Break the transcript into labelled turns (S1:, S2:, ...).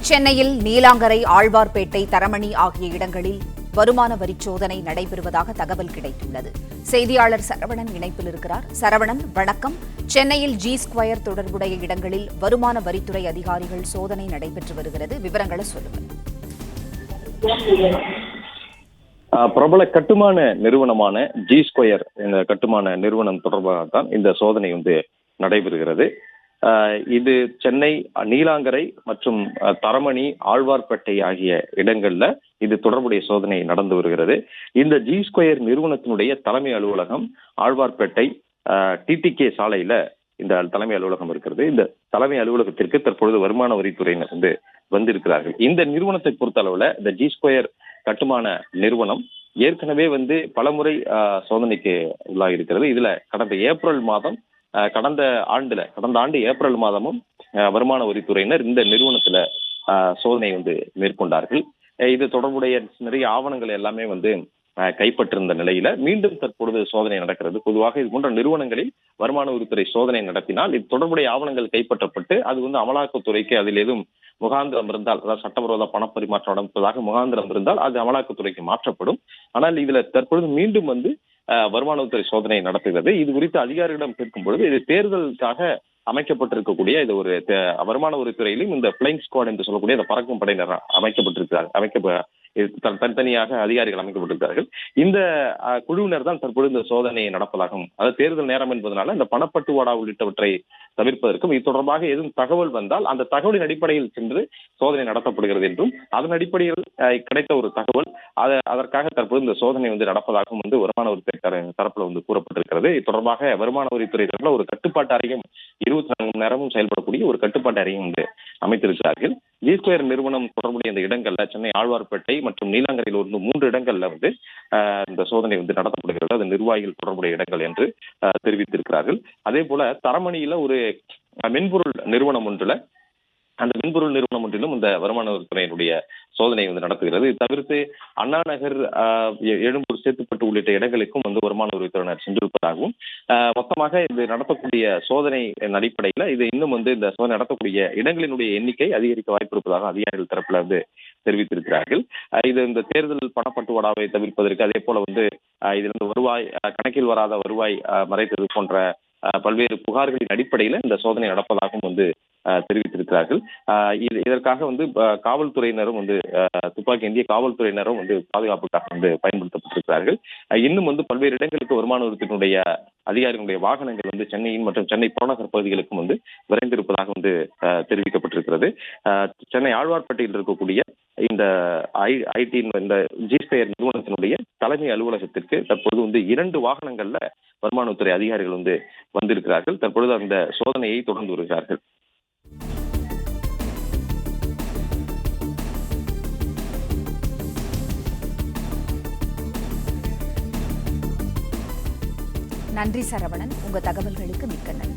S1: சென்னையில் நீலாங்கரை, ஆழ்வார்பேட்டை, தரமணி ஆகிய இடங்களில் வருமான வரி சோதனை நடைபெறுவதாக தகவல் கிடைத்துள்ளது. செய்தியாளர் சரவணன் இணைப்பில் இருக்கிறார். சரவணன், வணக்கம். சென்னையில் G2 தொடர்புடைய இடங்களில் வருமான வரித்துறை அதிகாரிகள் சோதனை நடைபெற்று வருகிறது. விவரங்களை சொல்லுங்கள்.
S2: பிரபல கட்டுமான நிறுவனமான G2 இந்த கட்டுமான நிறுவனம் தொடர்பாகத்தான் இந்த சோதனை நடைபெறுகிறது. இது சென்னை நீலாங்கரை மற்றும் தரமணி, ஆழ்வார்பேட்டை ஆகிய இடங்கள்ல இது தொடர்புடைய சோதனை நடந்து வருகிறது. இந்த G2 நிறுவனத்தினுடைய தலைமை அலுவலகம் ஆழ்வார்பேட்டை TTK சாலையில இந்த தலைமை அலுவலகம் இருக்கிறது. இந்த தலைமை அலுவலகத்திற்கு தற்பொழுது வருமான வரித்துறையினர் வந்திருக்கிறார்கள். இந்த நிறுவனத்தை பொறுத்த அளவுல இந்த G2 கட்டுமான நிறுவனம் ஏற்கனவே பலமுறை சோதனைக்கு உள்ளாகி இருக்கிறது. இதுல கடந்த ஆண்டு ஏப்ரல் மாதமும் வருமான வரித்துறையினர் இந்த நிறுவனத்துல சோதனை மேற்கொண்டார்கள். இது தொடர்புடைய நிறைய ஆவணங்கள் எல்லாமே கைப்பற்றிருந்த நிலையில மீண்டும் தற்பொழுது சோதனை நடக்கிறது. பொதுவாக இது போன்ற நிறுவனங்களில் வருமான வரித்துறை சோதனை நடத்தினால் இது தொடர்புடைய ஆவணங்கள் கைப்பற்றப்பட்டு அது அமலாக்கத்துறைக்கு அதில் ஏதும் முகாந்திரம் இருந்தால், அதாவது சட்டவிரோத பணப்பரிமாற்றம் நடப்பதாக முகாந்திரம் இருந்தால் அது அமலாக்கத்துறைக்கு மாற்றப்படும். ஆனால் இதுல தற்பொழுது மீண்டும் வருமான வரித்துறை சோதனை நடத்துகிறது. இது குறித்து அதிகாரிகளிடம் கேட்கும் பொழுது இது தேர்தலுக்காக அமைக்கப்பட்டிருக்கக்கூடிய இது ஒரு வருமான வரித்துறையிலும் இந்த பிளைங் ஸ்குவாட் என்று சொல்லக்கூடிய இந்த பறக்கும் படையினர் தனித்தனியாக அதிகாரிகள் அமைக்கப்பட்டிருக்கிறார்கள். இந்த குழுவினர் தான் தற்பொழுது இந்த சோதனையை நடப்பதாகவும், அதாவது தேர்தல் நேரம் என்பதனால இந்த பணப்பட்டுவாடா உள்ளிட்டவற்றை தவிர்ப்பதற்கும் இது தொடர்பாக எதுவும் தகவல் வந்தால் அந்த தகவலின் அடிப்படையில் சென்று சோதனை நடத்தப்படுகிறது என்றும், அதன் அடிப்படையில் கிடைத்த ஒரு தகவல் அதற்காக தற்போது இந்த சோதனை நடப்பதாகவும் வருமான வரித்துறை தரப்புல கூறப்பட்டிருக்கிறது. இது தொடர்பாக வருமான வரித்துறை தரப்புல ஒரு கட்டுப்பாட்டு அறையும் 24 மணி நேரமும் செயல்படக்கூடிய ஒரு கட்டுப்பாட்டு அறையும் அமைத்திருக்கிறார்கள். G2 நிறுவனம் தொடர்புடைய இந்த இடங்கள்ல சென்னை ஆழ்வார்பேட்டை மற்றும் நீலாங்கரையில் 3 இடங்கள்ல இந்த சோதனை நடத்தப்படுகிறது. அது நிர்வாகிகள் தொடர்புடைய இடங்கள் என்று தெரிவித்திருக்கிறார்கள். அதே போல தரமணியில ஒரு மென்பொருள் நிறுவனம் ஒன்றிலும் இந்த வருமான வரித்துறையினுடைய சோதனை நடத்துகிறது. இது தவிர்த்து அண்ணா நகர், எழும்பூர், சேத்துப்பட்டு உள்ளிட்ட இடங்களுக்கும் வருமான வரித்துறையினர் சென்றிருப்பதாகவும், மொத்தமாக இது நடத்தக்கூடிய சோதனை அடிப்படையில் இது இன்னும் இந்த சோதனை நடத்தக்கூடிய இடங்களினுடைய எண்ணிக்கை அதிகரிக்க வாய்ப்பு இருப்பதாக அதிகாரிகள் தரப்புல தெரிவித்திருக்கிறார்கள். இது இந்த தேர்தல் பணப்பட்டுவாடாவை தவிர்ப்பதற்கு, அதே போல இதிலிருந்து வருவாய், கணக்கில் வராத வருவாய் மறைத்தது போன்ற பல்வேறு புகார்களின் அடிப்படையில் இந்த சோதனை நடப்பதாகவும் தெரிவித்திருக்கிறார்கள். இதற்காக காவல்துறையினரும் இந்திய காவல்துறையினரும் பாதுகாப்புக்காக பயன்படுத்தப்பட்டிருக்கிறார்கள். இன்னும் பல்வேறு இடங்களுக்கு வருமான வரித்துறையினுடைய அதிகாரிகளுடைய வாகனங்கள் சென்னையின் மற்றும் சென்னை புறநகர் பகுதிகளுக்கும் விரைந்திருப்பதாக தெரிவிக்கப்பட்டிருக்கிறது. சென்னை ஆழ்வார்பேட்டையில் இருக்கக்கூடிய இந்த இந்த G2 நிறுவனத்தினுடைய தலைமை அலுவலகத்திற்கு தற்பொழுது 2 வாகனங்கள்ல வருமான வரித்துறை அதிகாரிகள் வந்திருக்கிறார்கள். தற்பொழுது அந்த சோதனையை தொடர்ந்து வருகிறார்கள்.
S1: நன்றி சரவணன். உங்க தகவல்களுக்கு மிக்க நன்றி.